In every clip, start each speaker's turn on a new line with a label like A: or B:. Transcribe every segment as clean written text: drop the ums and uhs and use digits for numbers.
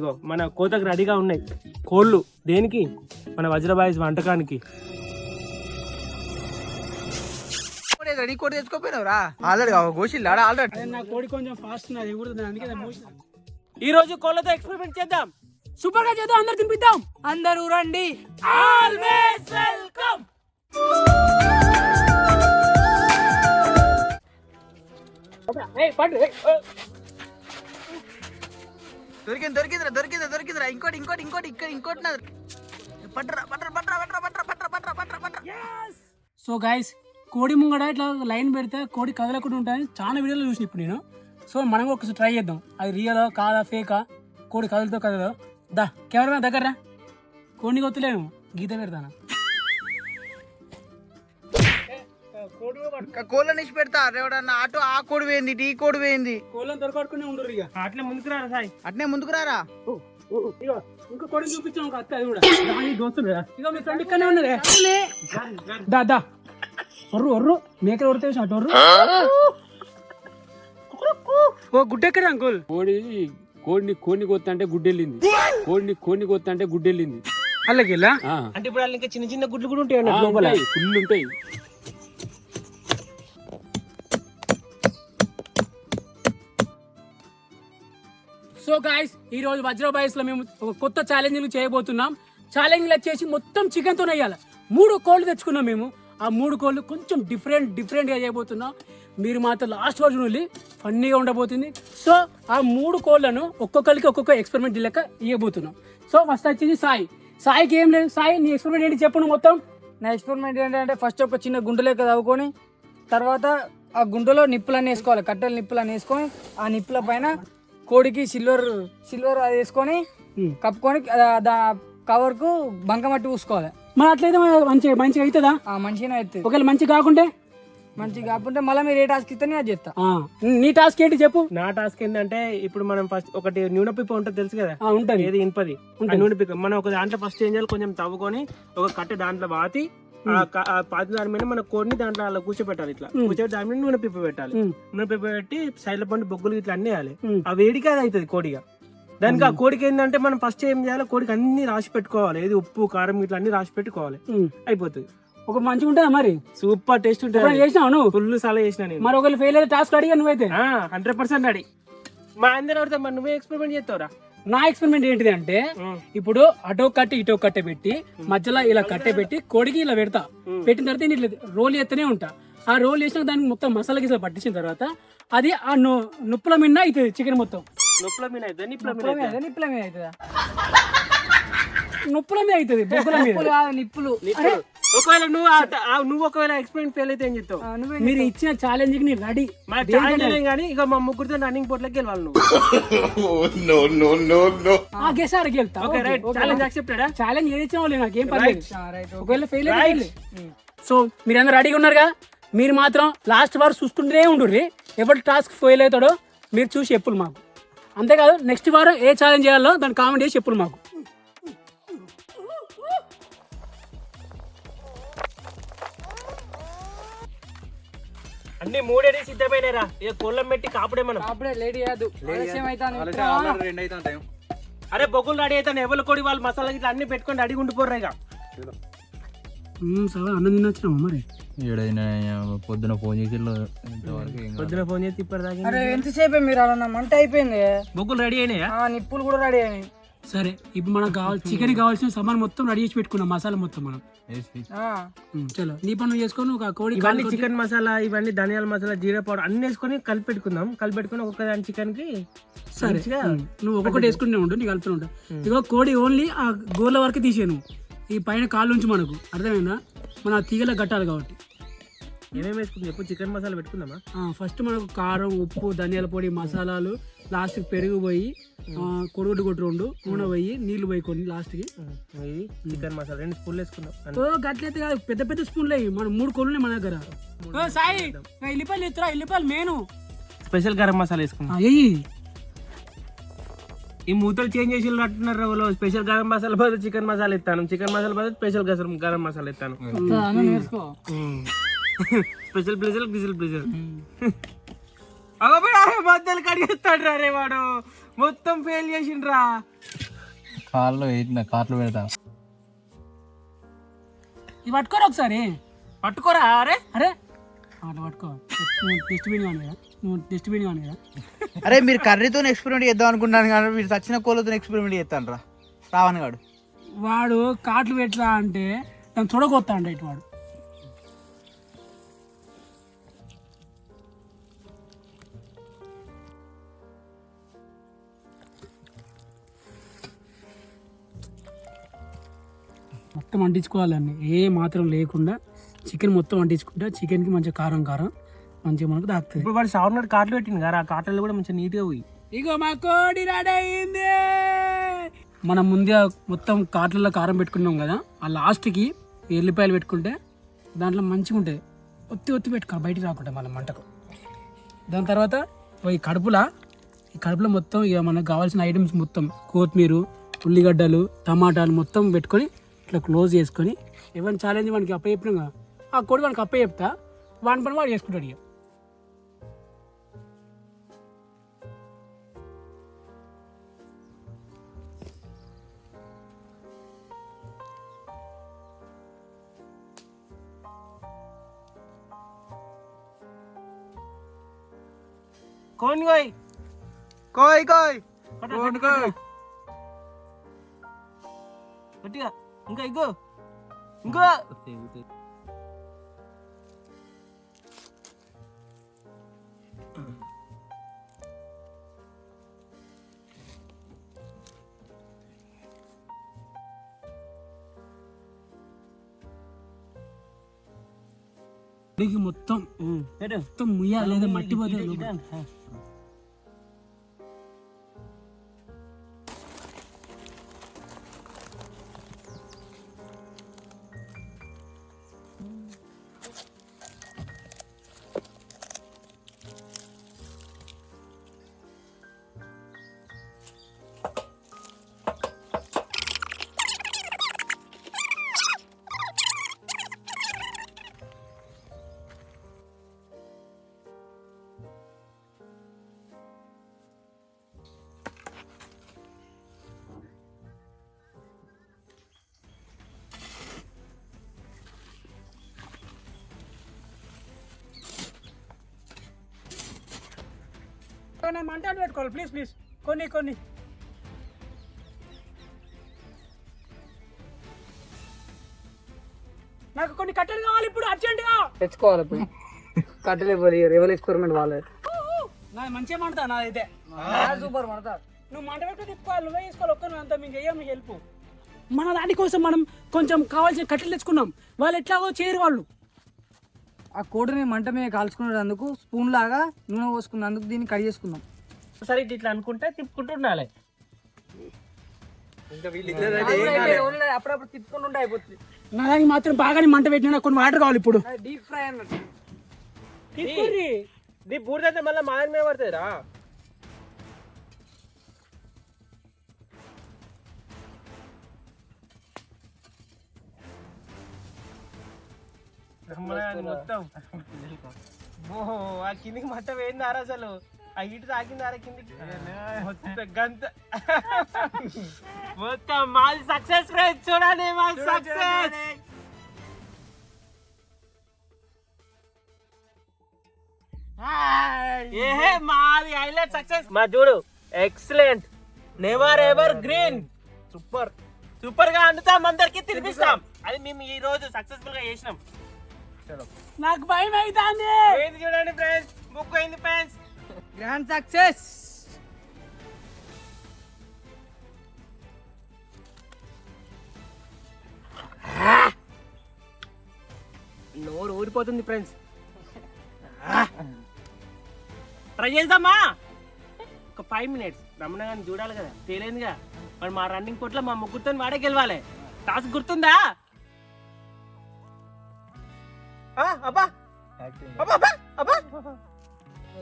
A: ఇగో మన కోతకు రెడీగా ఉన్నాయి కోళ్ళు. దేనికి? మన వజ్రబాయిస్ వంటకానికి.
B: నీ కోడి తెచ్చుకోపోయినవరా? Already గోషిల్లా already.
C: నా కోడి కొంచెం ఫాస్ట్ ఉన్నది అందుకే
A: ఈ రోజు కోళ్ళతో ఎక్స్పెరిమెంట్ చేద్దాం,
C: సూపర్ గా చేద్దాం, అందరు తినిపిద్దాం. అందరూ రండి.
A: Always welcome.
B: దొరికిందిరా. ఇంకోటి
C: సో గైస్, కోడి ముంగడ ఇట్లా లైన్ పెడితే కోడి కదలకుండా ఉంటాయని చాలా వీడియోలో చూసిన ఇప్పుడు నేను. సో మనం ఒకసారి ట్రై చేద్దాం, అది రియలా కాదా ఫేకా, కోడి కదులుతో కదలో. దా కెమెరా దగ్గర రా. కోడిని కొత్తలేను, గీత పెడతాను.
B: కోళ్ళ నిషి పెడతా ఎవడన్నా అటు. ఆ కోడి వేయింది, ఈ కోడి వేయింది.
C: కోళ్ళని దొరకడుకునే ఉండరు ఇక.
A: అట్లే ముందుకు రారా సాయి,
B: అట్నే ముందుకు రారా.
C: ఇంకో కోడి చూపించాం ఒక అత్త, అది కూడా దోస్తులు. ఇక మీ ఫ్రెండ్ ఇక్కడనే ఉన్నదే. దా దా ఒర్రు మేకలు ఒరితే అటు ఒర్రు. ఓ గుడ్డ ఎక్కడ అంకుల్?
D: కోడిని కొత్త అంటే గుడ్డెళ్ళింది. గుడ్డెళ్ళింది.
C: అలాగేలా
A: అంటే ఇప్పుడు ఇంకా చిన్న చిన్న గుడ్లు కూడా ఉంటాయి లోపల,
D: ఫుల్ ఉంటాయి.
C: సో గాయస్, ఈ రోజు వజ్ర బాయ్స్ లో మేము ఒక కొత్త ఛాలెంజ్ చేయబోతున్నాం. ఛాలెంజ్ వచ్చేసి మొత్తం చికెన్ తో వేయాలి. 3 కోళ్ళు తెచ్చుకున్నాం మేము. ఆ 3 కోళ్ళు కొంచెం డిఫరెంట్ గా చేయబోతున్నాం. మీరు మాత్రం లాస్ట్ వరకు నుండి ఫన్నీగా ఉండబోతుంది. సో ఆ 3 కోళ్ళను ఒక్కొక్కరికి ఒక్కొక్క ఎక్స్పెరిమెంట్ లెక్క ఇవ్వబోతున్నాం. సో ఫస్ట్ వచ్చేసి సాయికి ఏం లేదు. సాయి, నీ ఎక్స్పెరిమెంట్ ఏంటి చెప్పు నువ్వు మొత్తం.
E: నా ఎక్స్పెరిమెంట్ ఏంటంటే ఫస్ట్ ఒక చిన్న గుండు లెక్క తవ్వుకొని, తర్వాత ఆ గుండెలో నిప్పులన్నీ వేసుకోవాలి, కట్టెల నిప్పులన్నీ వేసుకొని, ఆ నిప్పుల పైన కోడికి సిల్వర్ అది వేసుకొని కప్పుకొని కవర్ కు బంకమట్టి పూసుకోవాలి.
C: మరి అట్లయితే మంచిగా అవుతుందా?
E: మంచిగానే అవుతుంది.
C: ఒకవేళ మంచిగా
E: కాకుంటే మళ్ళీ మీరు ఏ టాస్క్ ఇస్తే అది చేస్తా.
C: నీ టాస్క్ ఏంటి చెప్పు.
A: నా టాస్క్ ఏంటంటే ఇప్పుడు మనం ఫస్ట్ ఒకటి నూనె పిప్ప ఉంటుంది తెలుసు కదా,
C: ఉంటుంది
A: ఏది ఇనుపది నూనె పిప్ప. మనం ఒక దాంట్లో ఫస్ట్ ఏం చేయాలి, కొంచెం తవ్వుకొని ఒక కట్టె దాంట్లో పాతి, ఆ పాతి దాని మీద మన కోడిని దాంట్లో అలా కూర్చోబెట్టాలి. ఇట్లా కూర్చోబెట్టి దాని మీద నూనె పిప్ప పెట్టాలి. నూనె పిప్ప పెట్టి సైడ్ల పండి బొగ్గులు ఇట్లా అన్ని వేయాలి. ఆ వేడికి అది అవుతుంది కోడిగా. దానికి ఆ కోడికి ఏంటంటే మనం ఫస్ట్ ఏం చేయాలి, కోడికి అన్ని రాసి పెట్టుకోవాలి. ఏది ఉప్పు కారం ఇట్లా అన్ని రాసి పెట్టుకోవాలి, అయిపోతుంది.
C: ఒక మంచిగా ఉంటుందా మరి?
A: సూపర్ టేస్ట్ ఉంటుంది.
C: చేసినావు నువ్వు?
A: ఫుల్ సాలా చేసిన నేను.
C: మరి ఒకవేళ ఫెయిల్ అయితే టాస్క్ అడిగా నువ్వైతే
A: 100% రెడీ. మా అందరూ అడితే మరి నువ్వే ఎక్స్పెరిమెంట్ చేస్తావురా.
C: నా ఎక్స్పెరిమెంట్ ఏంటిది అంటే, ఇప్పుడు అటో కట్టె ఇటో కట్టె పెట్టి మధ్యలో ఇలా కట్టె పెట్టి కోడికి ఇలా పెడతా. పెట్టిన తర్వాత నేను ఇట్లా రోల్ చేస్తూనే ఉంటా. ఆ రోల్ చేసిన దానికి మొత్తం మసాలా గిసాలా పట్టించిన తర్వాత అది ఆ నుప్పుల మీద అవుతుంది చికెన్ మొత్తం.
A: నొప్పుల మీద అవుతుంది,
E: నిప్పుల మీద అవుతుందా?
C: నొప్పుల మీద అవుతుంది, బొగ్గుల మీద.
E: నిప్పులు.
A: ఒకవేళ నువ్వు ఒకవేళ ఎక్స్పెరిమెంట్ ఫెయిల్ అయితే ఏం చెప్తావు?
C: మీరు ఇచ్చిన ఛాలెంజ్ కి నేను రెడీ.
A: కానీ ఇక మా ముగ్గురితో రన్నింగ్ పోట్లకి వెళ్ళాలి నువ్వు.
C: ఛాలెంజ్ ఏది ఇచ్చిన వాళ్ళు నాకేం పర్లేదు. ఒకవేళ ఫెయిల్ అయితే సో మీరు అందరు రెడీగా ఉన్నారుగా. మీరు మాత్రం లాస్ట్ వరకు చూసుకుంటూనే ఉండుర్రి. ఎవరు టాస్క్ ఫెయిల్ అవుతాడో మీరు చూసి చెప్పులు మాకు. అంతేకాదు నెక్స్ట్ వారం ఏ ఛాలెంజ్ చేయాలో దాన్ని కామెంట్ చేసి చెప్పులు మాకు.
A: అన్ని 3 సిద్ధమైనరా. ఇక కోళ్ళం పెట్టి కాపుడే మనం.
E: లేడీ కాదు,
A: అరే బొగ్గులు రెడీ అవుతాను. ఎవరు కొడి వాళ్ళు మసాలా ఇట్లా అన్ని పెట్టుకొని రెడీ ఉండిపోర్రా. ఇక
C: అన్నం తినొచ్చినామా మరి?
D: పొద్దున ఫోన్ చేసి
E: ఇప్పటిదాకా ఎంతసేపు మీరు అలా మంట అయిపోయింది.
A: బొగ్గులు రెడీ అయినాయా?
E: నిప్పులు కూడా రెడీ అయినాయి.
C: సరే, ఇప్పుడు మనకు చికెన్ కావాల్సిన సామాన్ మొత్తం రెడీ చేసి పెట్టుకున్నాం. మసాలా మొత్తం మనం. చలో, నీ పనులు చేసుకొని ఒక కోడి
A: ఇవన్నీ చికెన్ మసాలా, ఇవన్నీ ధనియాల మసాలా, జీరా పౌడర్ అన్ని వేసుకొని కలిపి పెట్టుకుందాం. కలిపి పెట్టుకుని ఒక్కొక్క దాని చికెన్ కి.
C: సరే, నువ్వు ఒక్కొక్కటి వేసుకుంటూ ఉండు, నీకు కలుపుతూ ఉంటా. ఇగో కోడి ఓన్లీ ఆ గోర్ల వరకు తీసాను. ఈ పైన కాళ్ళు నుంచి మనకు అర్థమైందా? మన తీగలో కట్టాలి కాబట్టి
A: ఏమేమి వేసుకుందాం చెప్పు. చికెన్ మసాలా పెట్టుకుందామా?
C: ఫస్ట్ మనకు కారం, ఉప్పు, ధనియాల పొడి, మసాలాలు, లాస్ట్ పెరుగు పోయి, కొడుగుడ్డు కొట్టు 2 నూనె పోయి, నీళ్లు పోయి కొన్ని లాస్ట్ కి
A: చికెన్ మసాలా 2 స్పూన్లు వేసుకుందాం.
C: గట్లయితే కాదు, పెద్ద పెద్ద స్పూన్లు అయ్యి. మనం 3 కోళ్ళు మన దగ్గర. సాయి, ఎల్లిపాయలు ఎత్తురా. ఎల్లిపాయలు మెయిన్.
A: స్పెషల్ గరం మసాలా వేసుకుందాం. ఈ మూతలు చేంజ్ చేసి అంటున్నారు. స్పెషల్ గరం మసాలా బదులు చికెన్ మసాలా ఇస్తాను, చికెన్ మసాలా బదులు స్పెషల్ గరం మసాలా ఇస్తాను. స్పెషల్ ప్లేజర్ గిజిల్ ప్లేజర్. అరే మధ్యలో కడిగేస్తాడు రా రే వాడు మొత్తం ఫెయిల్ చేసిండ్రా.
D: కార్లో వేసిన కార్లో పెడతా.
C: ఇది పట్టుకోరా ఒకసారి.
A: పట్టుకోరా. అరే
C: అరే అట్లా పట్టుకో. నువ్వు డస్ట్బిన్ కానీ కదా, నువ్వు డస్ట్బిన్ కానీ కదా.
B: అరే మీరు కర్రీతో ఎక్స్పెరిమెంట్ చేద్దాం అనుకుంటాను కానీ మీరు చచ్చిన కోళ్ళతో ఎక్స్పెరిమెంట్ చేస్తాను రా రావణ్ గాడు.
C: వాడు కాట్లు పెట్టరా అంటే దాన్ని చూడగొత్తా అంటే ఇటు వాడు. మొత్తం అంటించుకోవాలండి, ఏ మాత్రం లేకుండా చికెన్ మొత్తం అంటించుకుంటే చికెన్కి మంచిగా కారం కారం మంచిగా మనకు తాకుతుంది.
A: ఇప్పుడు వాడు షవర్నర్ కాట్లు పెట్టింది కదా, ఆ కాటలు కూడా మంచిగా నీట్గా పోయి.
C: ఇగో మా కోడి రెడీ అయింది. మనం ముందే మొత్తం కాట్లలో కారం పెట్టుకున్నాం కదా, ఆ లాస్ట్కి ఎల్లిపాయలు పెట్టుకుంటే దాంట్లో మంచిగా ఉంటుంది. ఒత్తి పెట్టుకోవాలి బయటికి రాకుండా మన మంటకు. దాని తర్వాత ఈ కడుపులో మొత్తం ఇక మనకు కావాల్సిన ఐటమ్స్ మొత్తం కొత్తిమీర, ఉల్లిగడ్డలు, టమాటాలు మొత్తం పెట్టుకొని ఇట్లా క్లోజ్ చేసుకొని ఏమైనా ఛాలెంజ్ వానికి అప్ప చెప్పినాం కదా, ఆ కోడి వానికి అప్ప చెప్తా, వాని పని వాడు చేసుకుంటాడు. ఇక
A: కోన్ కోయ్
B: కోయ్ కోయ్
A: గట్టిగా ఇంకా ఇగో ఇంకో
C: మొత్తం మొత్తం ముయ్యాలి లేదా మట్టి పోతే మంట పెట్టుకోవాలి. ప్లీజ్ కొన్ని నాకు కొన్ని కట్టెలు కావాలి ఇప్పుడు అర్జెంటుగా
E: తెచ్చుకోవాలి. ఇప్పుడు కట్టెలు రేవల్ ఎక్స్పెరిమెంట్ వాళ్ళే.
C: నా మంచిగా మంటా నాదైతే
E: సూపర్ మంటా.
C: నువ్వు మంట పెట్టి తిప్పుకోవాలి, నువ్వే తీసుకోవాలి. ఒక్క అంతా మేము చెయ్యం, మీకు హెల్ప్. మన దానికోసం మనం కొంచెం కావాల్సిన కట్టెలు తెచ్చుకున్నాం, వాళ్ళు ఎట్లాగో చేయరు. వాళ్ళు
E: ఆ కోడిని మంట మీద కాల్చుకునేందుకు స్పూన్ లాగా నూనె పోసుకున్నందుకు దీన్ని కట్ చేసుకుందాం.
A: సరే ఇట్లా అనుకుంటే తిప్పుకుంటూ ఉండాలి.
E: అప్పుడప్పుడు తిప్పుకుంటూ ఉంటే అయిపోతుంది.
C: నా దానికి మాత్రం బాగానే మంట పెట్టినా కొన్ని వాటర్ కావాలి ఇప్పుడు.
E: డీప్ ఫ్రై అన్నట్టు
A: దీ బూడిదైతే మళ్ళీ మా మీద పడుతుంది రా. మొత్తం ఓహో ఆ కిందికి మొత్తం ఏంది ఆరా అసలు, ఆ ఇటు తాకింది ఆరా కిందికి మొత్తం గంత మొత్తం మాది సక్సెస్ ఫ్రెండ్స్. చూడండి మాది సక్సెస్. ఏహే మాది హైలైట్ సక్సెస్. మా చూడు excellent, never ever green, super గా అందుతాం, అందరికి తినిపిస్తాం. అది మేము ఈ రోజు సక్సెస్ఫుల్ గా చేసినాం.
C: నాకు భయం అవుతుంది.
A: చూడండి ఫ్రెండ్స్, బుక్ అయింది ఫ్రెండ్స్,
E: గ్రాండ్ సక్సెస్.
A: నోరు ఊరిపోతుంది ఫ్రెండ్స్. ట్రై చేద్దామా? ఒక 5 minutes రమణ గారిని చూడాలి కదా, తేలేదుగా. మరి మా రన్నింగ్ పోట్లో మా ముగ్గురితో వాడే గెలవాలి. టాస్క్ గుర్తుందా? అబ్బా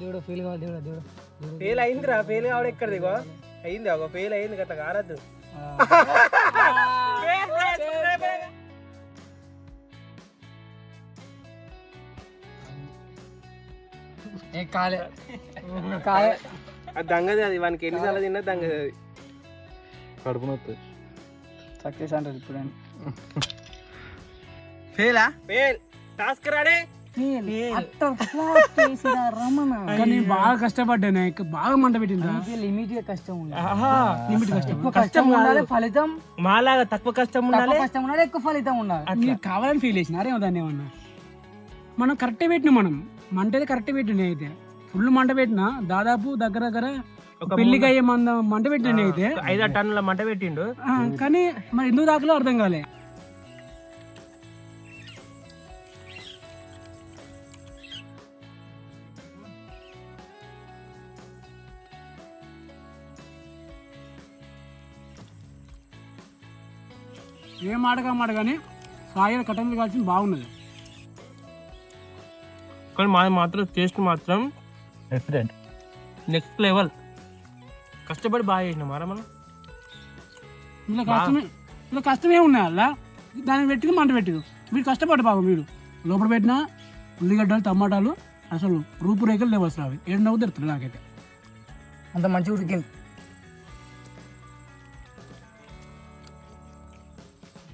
E: దేవుడు ఫీల్ కావాలి. దేవుడు
A: ఫెయిల్ అయిందిరా. ఫెయిల్ కావడం ఎక్కడ దిగో అయింది, ఒక ఫెయిల్ అయింది గట్ట కారద్దు.
E: ఏ కాలే కాలే
A: అది దంగది, అది వానికి ఎన్నిసార్లు తిన్నా దంగది అది.
D: కడుపు నొత్తుంది.
E: సక్సెస్ అంటారు ఇప్పుడు
B: ఫెయిలా?
A: ఫెయిల్. టాస్క్ రాడే.
C: కానీ బాగా కష్టపడ్డాను, బాగా మంట పెట్టిందా.
E: లిమిట్ గా కష్టం ఉండాలి.
C: లిమిట్ కష్టం.
E: ఎక్కువ కష్టం ఉండాలి, ఫలితం
A: మాలాగా తక్కువ కష్టం ఉండాలి.
E: తక్కువ కష్టం ఉండాలి, ఎక్కువ ఫలితం ఉండాలి.
C: అట్లా కావాలని ఫీల్ చేసిన అరేమో దాన్ని ఏమన్నా. మనం కరెక్ట్ పెట్టినాం, మనం మంట అయితే కరెక్ట్ పెట్టిన అయితే ఫుల్ మంట పెట్టినా దాదాపు దగ్గర పెళ్లికి అయ్యే మంట పెట్టిన అయితే
A: 5 టన్నుల మంట పెట్టిండు.
C: కానీ మరి ఎందుకు దాకలో అర్థం కాలే. ఏం మాట కానీ సాయిల కట్టెలు కాల్చింది బాగున్నది.
A: కానీ మాది మాత్రం టేస్ట్ మాత్రం
D: డిఫరెంట్,
A: నెక్స్ట్ లెవెల్. కష్టపడి బాగా చేసినాం మరా మనం.
C: ఇలా కష్టమే ఉన్నాయి అలా. దాన్ని పెట్టుకుని మంట పెట్టుకు మీరు కష్టపడి బాబు. మీరు లోపల పెట్టిన ఉల్లిగడ్డలు టమాటాలు అసలు రూపురేఖలు లేవు అసలు. అవి 7 నవ్వు తెరుతుంది నాకైతే.
E: అంత మంచిగా ఉడికింది.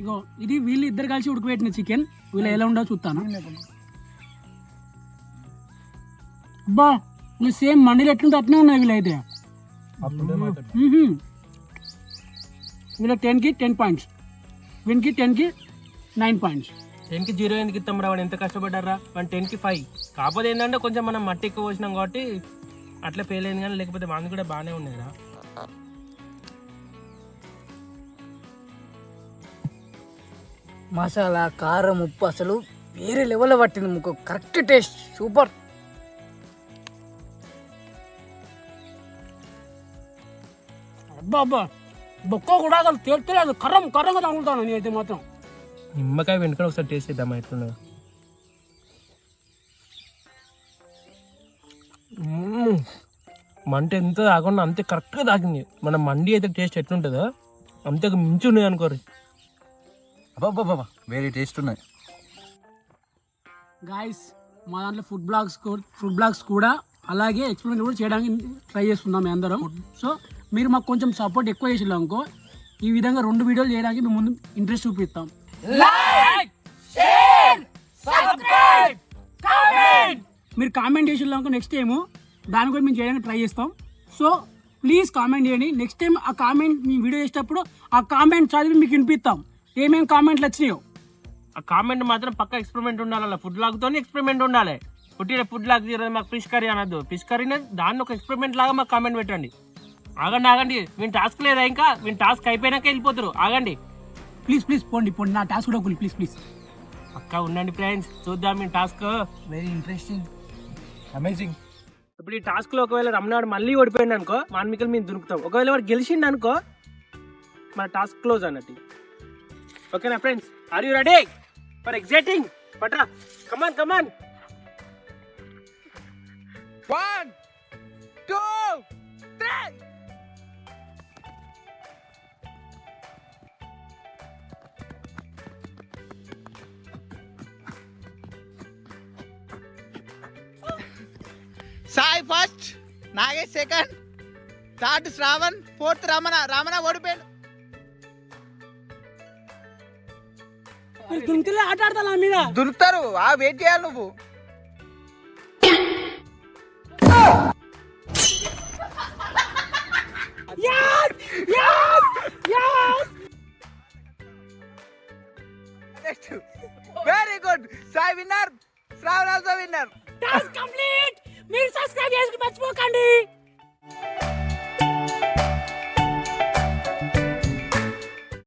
C: ఇగో ఇది వీళ్ళు ఇద్దరు కలిసి ఉడకబెట్టిన చికెన్. వీళ్ళు ఎలా ఉండవు చూస్తాను. అబ్బా వీళ్ళు సేమ్ మండీలు ఎట్లుంటే అట్నే ఉన్నాయి వీళ్ళైతే. వీళ్ళ 10కి 10 పాయింట్స్, వీనికి 10కి 9 పాయింట్స్.
A: 10కి 0 ఎందుకు ఇస్తాం రా? వాడు ఎంత కష్టపడ్డారా? వాడు 10కి 5. కాకపోతే ఏంటంటే కొంచెం మనం మట్టి ఎక్కువ పోసినాం కాబట్టి అట్లా ఫెయిల్ అయింది, కానీ లేకపోతే వాడిని కూడా బాగానే ఉండేదా.
E: మసాలా, కారం, ఉప్పు అసలు వేరే లెవెల్లో పట్టింది ముక్కు. Correct taste, super.
C: అబ్బా బొక్క కూడా అసలు తేల్చలేదు. కర్రంగా తగులుతాను నేనైతే మాత్రం.
A: నిమ్మకాయ వెనుక ఒకసారి టేస్ట్ చేద్దామా ఎట్లున్నా. మంట ఎంత తాగకుండా అంతే కరెక్ట్గా తాగింది. మన మండి అయితే టేస్ట్ ఎట్లుంటుందో అంతకు మించి ఉన్నది అనుకోరు.
D: అబ్బాబ్బా వేరే టేస్ట్ ఉన్నాయి.
C: గాయస్ మా దాంట్లో ఫుడ్ బ్లాగ్స్ కూడా అలాగే ఎక్స్పెరిమెంట్ కూడా చేయడానికి ట్రై చేస్తున్నాం మేము అందరం. సో మీరు మాకు కొంచెం సపోర్ట్ ఎక్కువ చేసిల్లు అనుకో, ఈ విధంగా 2 వీడియోలు చేయడానికి మేము ముందు ఇంట్రెస్ట్ చూపిస్తాం. మీరు కామెంట్ చేసిల్లు అనుకో నెక్స్ట్ టైము దాని కూడా మేము చేయడానికి ట్రై చేస్తాం. సో ప్లీజ్ కామెంట్ చేయండి. నెక్స్ట్ టైం ఆ కామెంట్ మేము వీడియో చేసేటప్పుడు ఆ కామెంట్ చదివి మీకు వినిపిస్తాం ఏమేమి కామెంట్లు వచ్చినాయో.
A: ఆ కామెంట్ మాత్రం పక్క ఎక్స్పెరిమెంట్ ఉండాలి. అలా ఫుడ్ లాగ్తో ఎక్స్పెరిమెంట్ ఉండాలి. పుట్టిన ఫుడ్ లాగ్ మాకు ఫిష్ కర్రీ అనద్దు. ఫిష్ కర్రీనే దాన్ని ఒక ఎక్స్పెరిమెంట్ లాగా మాకు కామెంట్ పెట్టండి. ఆగండి వీని టాస్క్ లేదా ఇంకా? వీని టాస్క్ అయిపోయినాక వెళ్ళిపోతారు. ఆగండి
C: ప్లీజ్ పోండి నా టాస్క్ కూడా ప్లీజ్
A: పక్కా ఉండండి ఫ్రెండ్స్, చూద్దాం మీ టాస్క్.
B: Very interesting,
D: amazing.
A: ఇప్పుడు ఈ టాస్క్ లో ఒకవేళ రమణాడు మళ్ళీ ఓడిపోయింది అనుకో, మాన్మికలు మేము దునుకుతాం. ఒకవేళ వాడు గెలిచిండు అనుకో మన టాస్క్ క్లోజ్ అన్నట్టు. ఓకేనా friends? Are you ready for exciting? పట్రా, come on
B: 1 2 3. Sai first, Nagesh second, third Shravan, fourth Ramana ఓడిపోయాడు.
C: దుంకిలే ఆట ఆడతా నా మీద.
B: దురుకుతారు, వెయిట్ చేయాలి నువ్వు. Very good, Sai winner, Shravan also winner.
C: Task complete. మీరు సబ్స్క్రైబ్ చేసుకుని మర్చిపోకండి.